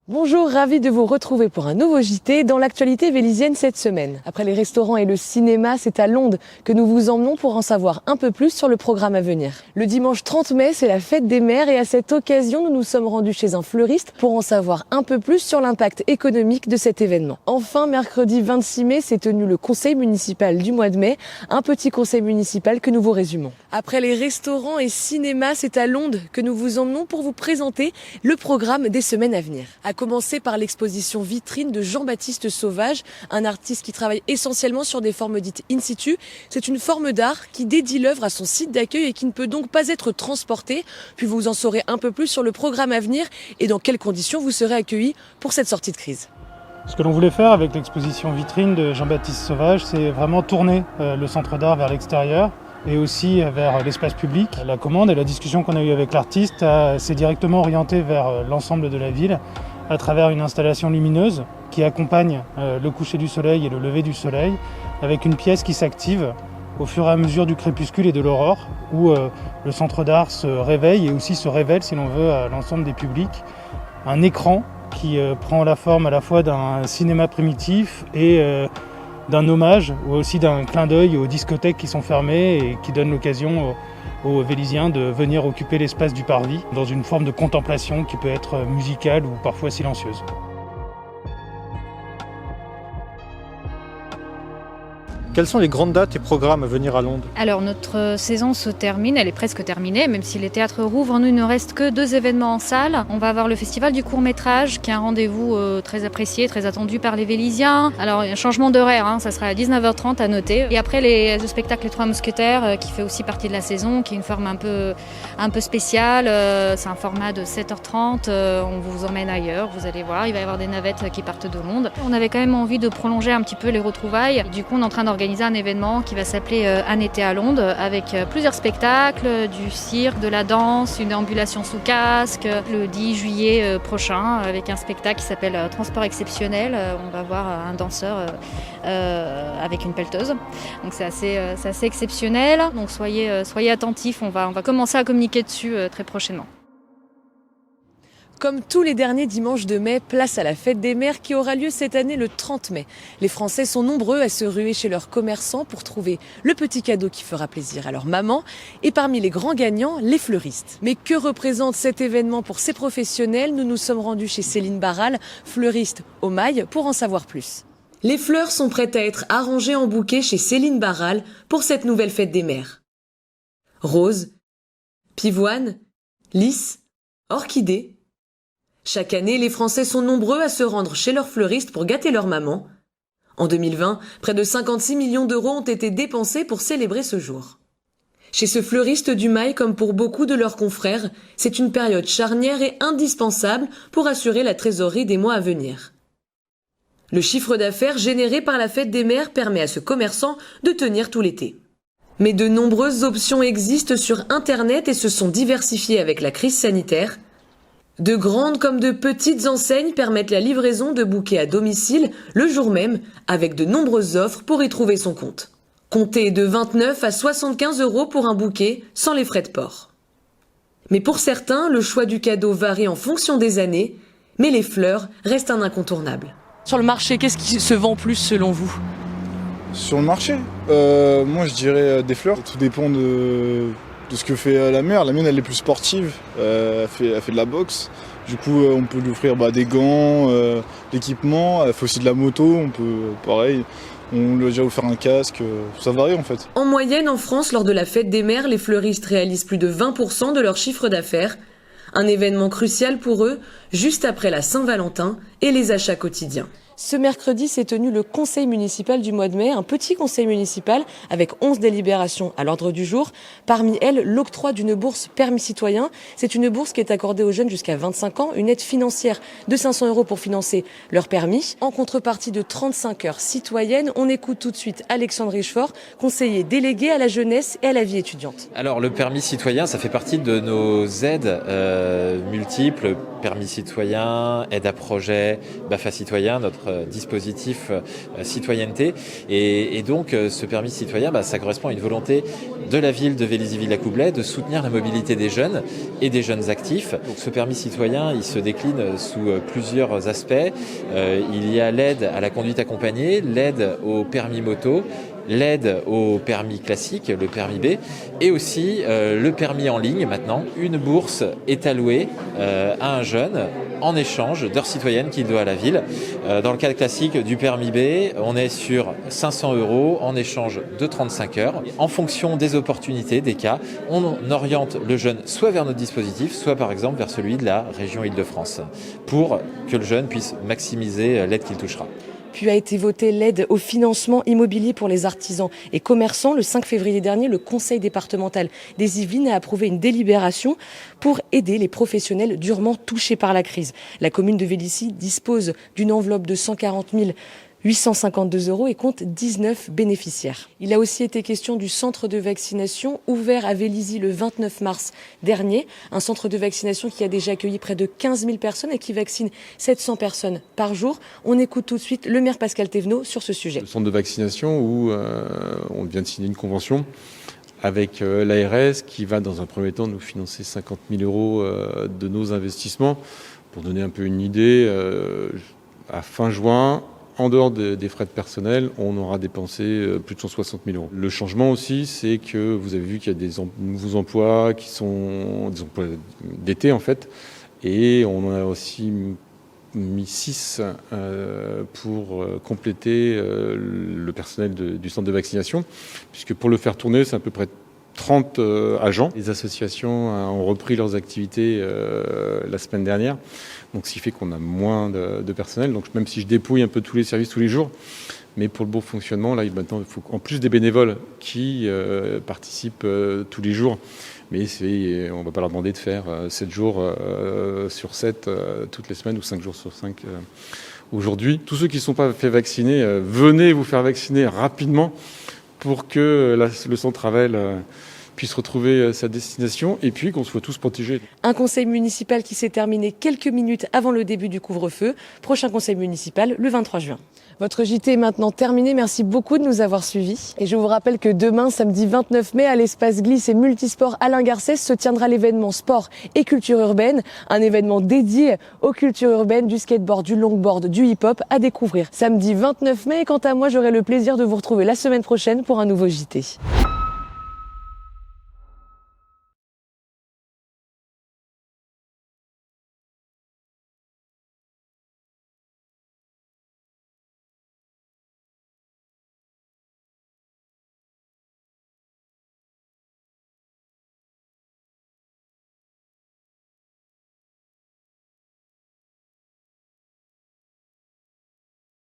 Bonjour, ravi de vous retrouver pour un nouveau JT dans l'actualité vélisienne cette semaine. Après les restaurants et le cinéma, c'est à Londe que nous vous emmenons pour en savoir un peu plus sur le programme à venir. Le dimanche 30 mai, c'est la fête des mères et à cette occasion, nous nous sommes rendus chez un fleuriste pour en savoir un peu plus sur l'impact économique de cet événement. Enfin, mercredi 26 mai, s'est tenu le conseil municipal du mois de mai, un petit conseil municipal que nous vous résumons. Après les restaurants et cinéma, c'est à Londe que nous vous emmenons pour vous présenter le programme des semaines à venir. À commencer par l'exposition vitrine de Jean-Baptiste Sauvage, un artiste qui travaille essentiellement sur des formes dites in situ. C'est une forme d'art qui dédie l'œuvre à son site d'accueil et qui ne peut donc pas être transportée. Puis vous en saurez un peu plus sur le programme à venir et dans quelles conditions vous serez accueillis pour cette sortie de crise. Ce que l'on voulait faire avec l'exposition vitrine de Jean-Baptiste Sauvage, c'est vraiment tourner le centre d'art vers l'extérieur et aussi vers l'espace public. La commande et la discussion qu'on a eue avec l'artiste s'est directement orientée vers l'ensemble de la ville à travers une installation lumineuse qui accompagne le coucher du soleil et le lever du soleil, avec une pièce qui s'active au fur et à mesure du crépuscule et de l'aurore, où le centre d'art se réveille et aussi se révèle, si l'on veut, à l'ensemble des publics. Un écran qui prend la forme à la fois d'un cinéma primitif et d'un hommage, ou aussi d'un clin d'œil aux discothèques qui sont fermées et qui donnent l'occasion aux Vélisiens de venir occuper l'espace du parvis dans une forme de contemplation qui peut être musicale ou parfois silencieuse. Quelles sont les grandes dates et programmes à venir à Londe ? Alors notre saison se termine, elle est presque terminée, même si les théâtres rouvrent, nous il ne reste que 2 événements en salle. On va avoir le festival du court-métrage, qui est un rendez-vous très apprécié, très attendu par les Vélisiens. Alors un changement d'horaire, ça sera à 19h30 à noter. Et après le spectacle Les Trois Mousquetaires, qui fait aussi partie de la saison, qui est une forme un peu spéciale. C'est un format de 7h30, on vous emmène ailleurs, vous allez voir, il va y avoir des navettes qui partent de Londe. On avait quand même envie de prolonger un petit peu les retrouvailles. Du coup on est en train d'organiser un événement qui va s'appeler Un été à Londe, avec plusieurs spectacles, du cirque, de la danse, une déambulation sous casque, le 10 juillet prochain, avec un spectacle qui s'appelle Transport exceptionnel. On va voir un danseur avec une pelleteuse. Donc c'est assez exceptionnel. Donc soyez attentifs, on va commencer à communiquer dessus très prochainement. Comme tous les derniers dimanches de mai, place à la fête des mères qui aura lieu cette année le 30 mai. Les Français sont nombreux à se ruer chez leurs commerçants pour trouver le petit cadeau qui fera plaisir à leur maman. Et parmi les grands gagnants, les fleuristes. Mais que représente cet événement pour ces professionnels ? Nous nous sommes rendus chez Céline Barral, fleuriste au Mail, pour en savoir plus. Les fleurs sont prêtes à être arrangées en bouquet chez Céline Barral pour cette nouvelle fête des mères. Roses, pivoines, lys, orchidées. Chaque année, les Français sont nombreux à se rendre chez leur fleuriste pour gâter leur maman. En 2020, près de 56 millions d'euros ont été dépensés pour célébrer ce jour. Chez ce fleuriste du Mail, comme pour beaucoup de leurs confrères, c'est une période charnière et indispensable pour assurer la trésorerie des mois à venir. Le chiffre d'affaires généré par la fête des mères permet à ce commerçant de tenir tout l'été. Mais de nombreuses options existent sur Internet et se sont diversifiées avec la crise sanitaire. De grandes comme de petites enseignes permettent la livraison de bouquets à domicile le jour même, avec de nombreuses offres pour y trouver son compte. Comptez de 29 à 75 euros pour un bouquet, sans les frais de port. Mais pour certains, le choix du cadeau varie en fonction des années, mais les fleurs restent un incontournable. Sur le marché, qu'est-ce qui se vend plus selon vous ? Sur le marché, moi je dirais des fleurs. Tout dépend de ce que fait la mère. La mienne elle est plus sportive, elle fait de la boxe. Du coup on peut lui offrir des gants, l'équipement, elle fait aussi de la moto, on peut pareil. On lui a déjà offert un casque, ça varie en fait. En moyenne en France, lors de la fête des mères, les fleuristes réalisent plus de 20% de leur chiffre d'affaires. Un événement crucial pour eux, juste après la Saint-Valentin et les achats quotidiens. Ce mercredi s'est tenu le conseil municipal du mois de mai, un petit conseil municipal avec 11 délibérations à l'ordre du jour. Parmi elles, l'octroi d'une bourse permis citoyen. C'est une bourse qui est accordée aux jeunes jusqu'à 25 ans, une aide financière de 500 € pour financer leur permis. En contrepartie de 35 heures citoyennes, on écoute tout de suite Alexandre Richefort, conseiller délégué à la jeunesse et à la vie étudiante. Alors le permis citoyen, ça fait partie de nos aides multiples, permis citoyen, aide à projet, BAFA citoyen, notre notre dispositif citoyenneté. Et donc ce permis citoyen, ça correspond à une volonté de la ville de Vélizy-Villacoublay de soutenir la mobilité des jeunes et des jeunes actifs. Donc, ce permis citoyen, il se décline sous plusieurs aspects. Il y a l'aide à la conduite accompagnée, l'aide au permis moto, l'aide au permis classique, le permis B, et aussi le permis en ligne maintenant. Une bourse est allouée à un jeune en échange d'heures citoyennes qu'il doit à la ville. Dans le cas classique du permis B, on est sur 500 € en échange de 35 heures. En fonction des opportunités, des cas, on oriente le jeune soit vers notre dispositif, soit par exemple vers celui de la région Île-de-France, pour que le jeune puisse maximiser l'aide qu'il touchera. Puis a été votée l'aide au financement immobilier pour les artisans et commerçants. Le 5 février dernier, le conseil départemental des Yvelines a approuvé une délibération pour aider les professionnels durement touchés par la crise. La commune de Vélizy dispose d'une enveloppe de 140 852 € et compte 19 bénéficiaires. Il a aussi été question du centre de vaccination ouvert à Vélizy le 29 mars dernier. Un centre de vaccination qui a déjà accueilli près de 15 000 personnes et qui vaccine 700 personnes par jour. On écoute tout de suite le maire Pascal Thévenot sur ce sujet. Le centre de vaccination où on vient de signer une convention avec l'ARS qui va dans un premier temps nous financer 50 000 € de nos investissements. Pour donner un peu une idée, à fin juin, en dehors des frais de personnel, on aura dépensé plus de 160 000 €. Le changement aussi, c'est que vous avez vu qu'il y a des nouveaux emplois qui sont des emplois d'été en fait, et on a aussi mis 6 pour compléter le personnel du centre de vaccination, puisque pour le faire tourner, c'est à peu près 30 agents. Les associations ont repris leurs activités la semaine dernière, donc ce qui fait qu'on a moins de personnel. Donc même si je dépouille un peu tous les services tous les jours, mais pour le bon fonctionnement, là maintenant, il faut en plus des bénévoles qui participent tous les jours. Mais on ne va pas leur demander de faire 7 jours sur 7 toutes les semaines ou 5 jours sur 5 aujourd'hui. Tous ceux qui ne sont pas fait vacciner, venez vous faire vacciner rapidement pour que le centre Ravel puisse retrouver sa destination et puis qu'on soit tous protégés. Un conseil municipal qui s'est terminé quelques minutes avant le début du couvre-feu. Prochain conseil municipal le 23 juin. Votre JT est maintenant terminé. Merci beaucoup de nous avoir suivis. Et je vous rappelle que demain, samedi 29 mai, à l'espace Glisse et Multisport Alain Garcès, se tiendra l'événement sport et culture urbaine. Un événement dédié aux cultures urbaines, du skateboard, du longboard, du hip-hop à découvrir samedi 29 mai. Et quant à moi, j'aurai le plaisir de vous retrouver la semaine prochaine pour un nouveau JT.